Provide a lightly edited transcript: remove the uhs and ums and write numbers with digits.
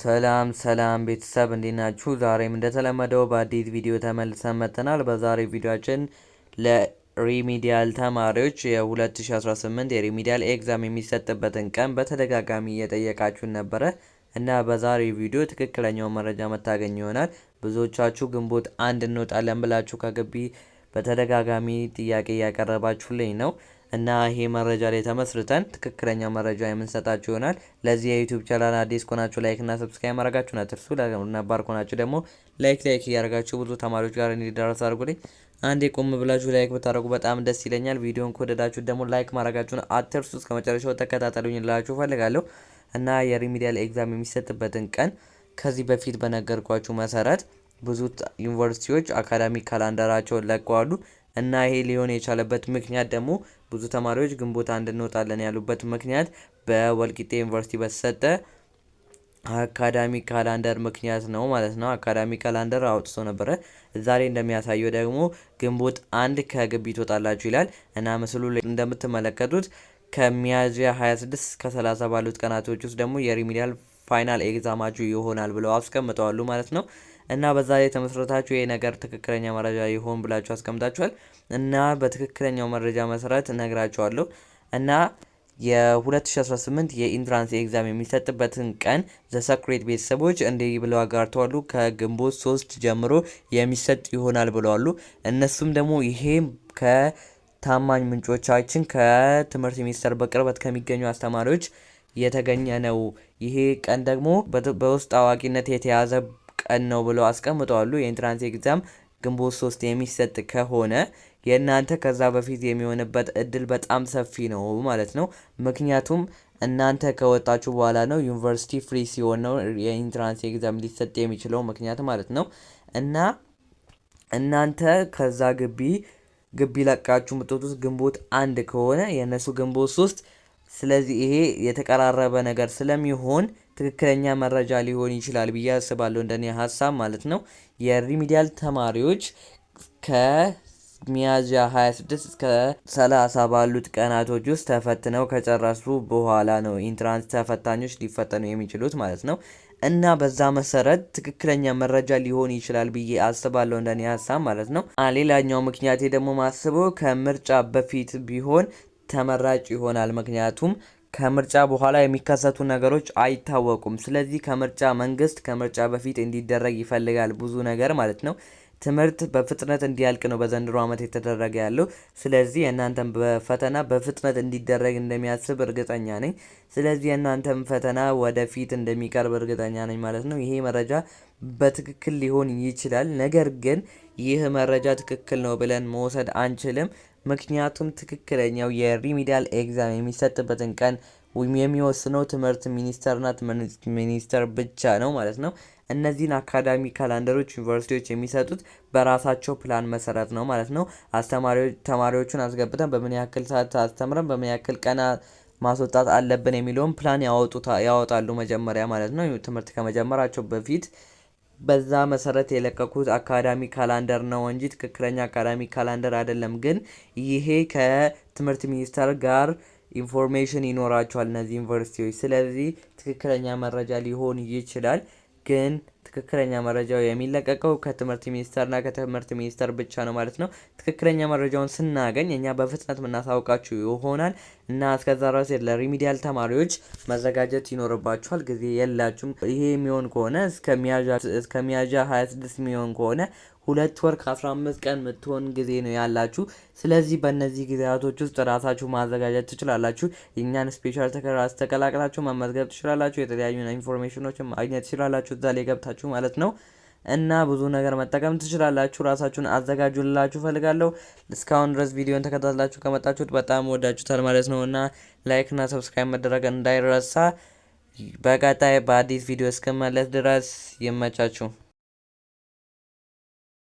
ሰላም ሰላም ቤተሰብ እንዴት ናችሁ? ዛሬም እንደተለመደው በአዲስ ቪዲዮ ተመልሰን መጥተናል። በዛሬ ቪዲዮአችን ለሪሚዲያል ተማሪዎች የ2018 የሪሚዲያል ኤግዛም የሚሰጥበትን ቀን በተደጋጋሚ እየጠየቃችሁን ነበረ እና በዛሬ ቪዲዮ ትክክለኛውን መረጃ መታገኝ ይሆናል። ብዙዎቻችሁ ግንቦት አንድ እንወጣለን ብላችሁ ከግቢ በተደጋጋሚ ጥያቄ እያቀረባችሁልኝ ነው እና ይሄ መረጃ ላይ ተመስርተን ትክክለኛ መረጃ የምንሰጣችሁ ይሆናል። ለዚህ የዩቲዩብ ቻናል አዲስ ከሆናችሁ ላይክ እና ሰብስክራይብ ማድረጋችሁን አትርሱ። ነባር ከሆናችሁ ደግሞ ላይክ እያደረጋችሁ ብዙ ተማሪዎች ጋር እንዲደርስ አድርጉልኝ። አንዴ ቆም ብላችሁ ላይክ ብታደርጉ በጣም ደስ ይለኛል። ቪዲዮን ከወደዳችሁ ደግሞ ላይክ ማድረጋችሁን አትርሱ። እስከ መጨረሻው ተከታተሉኝ እላችሁ ፈልጋለሁ እና የሪሚዲያል ኤግዛም የሚሰጥበትን ቀን ከዚህ በፊት በነገርኳችሁ መሰረት ብዙ ዩኒቨርሲቲዎች አካዳሚክ ካላንደራቸውን ለቀዋሉ እና ይሄ ሊሆን የቻለበት ምክንያት ደግሞ ብዙ ተማሪዎች ግንቦት አንድ እንወጣለን ያሉበት ምክንያት በወልቂጤ ዩኒቨርሲቲ በተሰጠ አካዳሚክ ካላንደር ምክንያት ነው ማለት ነው። አካዳሚክ ካላንደር አውጥቶ ነበረ። እዛ ላይ እንደሚያሳየው ደግሞ ግንቦት አንድ ከግቢ ትወጣላችሁ ይላል እና ምስሉ ላይ እንደምትመለከቱት ከሚያዝያ 26 እስከ 30 ባሉት ቀናቶች ውስጥ ደግሞ የሪሚዲያል ፋይናል ኤግዛማችሁ ይሆናል ብለው አስቀምጠዋሉ ማለት ነው። እና በዛ ላይ ተመስርታችሁ ይሄ ነገር ትክክለኛ መረጃ ይሆን ብላችሁ አስቀምጣችኋል እና በትክክለኛው መረጃ መሰረት እነግራችኋለሁ እና የ2018 የኢንትራንስ ኤግዛም የሚሰጥበትን ቀን ዘሰክሬት ቤተሰቦች እንዲህ ብለው አጋርተዋሉ። ከግንቦት 3 ጀምሮ የሚሰጥ ይሆናል ብለዋሉ። እነሱም ደግሞ ይሄ ከታማኝ ምንጮቻችን ከትምህርት ሚኒስቴር በቅርበት ከሚገኙ አስተማሪዎች የተገኘ ነው። ይሄ ቀን ደግሞ በውስጥ አዋቂነት የተያዘ ቀን ነው ብለው አስቀምጠዋሉ። የኢንትራንስ ኤግዛም ግንቦት 3 የሚሰጥ ከሆነ የእናንተ ከዛ በፊት የሚሆንበት እድል በጣም ሰፊ ነው ማለት ነው። ምክንያቱም እናንተ ከወጣችሁ በኋላ ነው ዩኒቨርሲቲ ፍሪ ሲሆን ነው የኢንትራንስ ኤግዛም ሊሰጥ የሚችለው ምክንያት ማለት ነው። እና እናንተ ከዛ ግቢ ለቃችሁ የምትወጡት ግንቦት አንድ ከሆነ የእነሱ ግንቦት 3 ስለዚህ ይሄ የተቀራረበ ነገር ስለሚሆን ትክክለኛ መረጃ ሊሆን ይችላል ብዬ አስባለሁ፣ እንደኔ ሀሳብ ማለት ነው። የሪሚዲያል ተማሪዎች ከሚያዝያ 26 እስከ 30 ባሉት ቀናቶች ውስጥ ተፈትነው ከጨረሱ በኋላ ነው ኢንትራንስ ተፈታኞች ሊፈተኑ የሚችሉት ማለት ነው። እና በዛ መሰረት ትክክለኛ መረጃ ሊሆን ይችላል ብዬ አስባለሁ፣ እንደኔ ሀሳብ ማለት ነው። ሌላኛው ምክንያቴ ደግሞ ማስበው ከምርጫ በፊት ቢሆን ተመራጭ ይሆናል። ምክንያቱም ከምርጫ በኋላ የሚከሰቱ ነገሮች አይታወቁም። ስለዚህ መንግስት ከምርጫ በፊት እንዲደረግ ይፈልጋል ብዙ ነገር ማለት ነው። ትምህርት በፍጥነት እንዲያልቅ ነው በዘንድሮ ዓመት የተደረገ ያለው። ስለዚህ የእናንተም ፈተና በፍጥነት እንዲደረግ እንደሚያስብ እርግጠኛ ነኝ። ስለዚህ የእናንተም ፈተና ወደፊት እንደሚቀርብ እርግጠኛ ነኝ ማለት ነው። ይሄ መረጃ በትክክል ሊሆን ይችላል። ነገር ግን ይህ መረጃ ትክክል ነው ብለን መውሰድ አንችልም። ምክንያቱም ትክክለኛው የሪሚዲያል ኤግዛም የሚሰጥበትን ቀን የሚወስነው ትምህርት ሚኒስቴርና ትምህርት ሚኒስቴር ብቻ ነው ማለት ነው። እነዚህን አካዳሚ ካላንደሮች ዩኒቨርሲቲዎች የሚሰጡት በራሳቸው ፕላን መሰረት ነው ማለት ነው። ተማሪዎቹን አስገብተን በምን ያክል ሰዓት አስተምረን በምን ያክል ቀን ማስወጣት አለብን የሚለውን ፕላን ያወጣሉ መጀመሪያ ማለት ነው። ትምህርት ከመጀመራቸው በፊት በዛ መሰረት የለቀቁት አካዳሚ ካላንደር ነው እንጂ ትክክለኛ አካዳሚ ካላንደር አይደለም። ግን ይሄ ከትምህርት ሚኒስቴር ጋር ኢንፎርሜሽን ይኖራቸዋል እነዚህ ዩኒቨርሲቲዎች። ስለዚህ ትክክለኛ መረጃ ሊሆን ይችላል። ግን ትክክለኛ መረጃው የሚለቀቀው ከትምህርት ሚኒስቴርና ከትምህርት ሚኒስቴር ብቻ ነው ማለት ነው። ትክክለኛ መረጃውን ስናገኝ እኛ በፍጥነት የምናሳውቃችሁ ይሆናል እና እስከዛ ድረስ ለሪሚዲያል ተማሪዎች መዘጋጀት ይኖርባችኋል። ጊዜ የላችሁም። ይሄ የሚሆን ከሆነ እስከ ሚያዝያ 26 የሚሆን ከሆነ 2 ወር ከ15 ቀን የምትሆን ጊዜ ነው ያላችሁ። ስለዚህ በእነዚህ ጊዜያቶች ውስጥ ራሳችሁ ማዘጋጀት ትችላላችሁ። የእኛን ስፔሻል ተቀላቅላችሁ መመዝገብ ትችላላችሁ። የተለያዩ ኢንፎርሜሽኖችን ማግኘት ትችላላችሁ እዛ ላይ ገብታችሁ ማለት ነው። እና ብዙ ነገር መጠቀም ትችላላችሁ። ራሳችሁን አዘጋጁላችሁ ፈልጋለሁ። እስካሁን ድረስ ቪዲዮን ተከታትላችሁ ከመጣችሁት በጣም ወዳችሁታል ማለት ነው እና ላይክ እና ሰብስክራይብ መደረግ እንዳይረሳ። በቀጣይ በአዲስ ቪዲዮ እስክመለስ ድረስ ይመቻችሁ።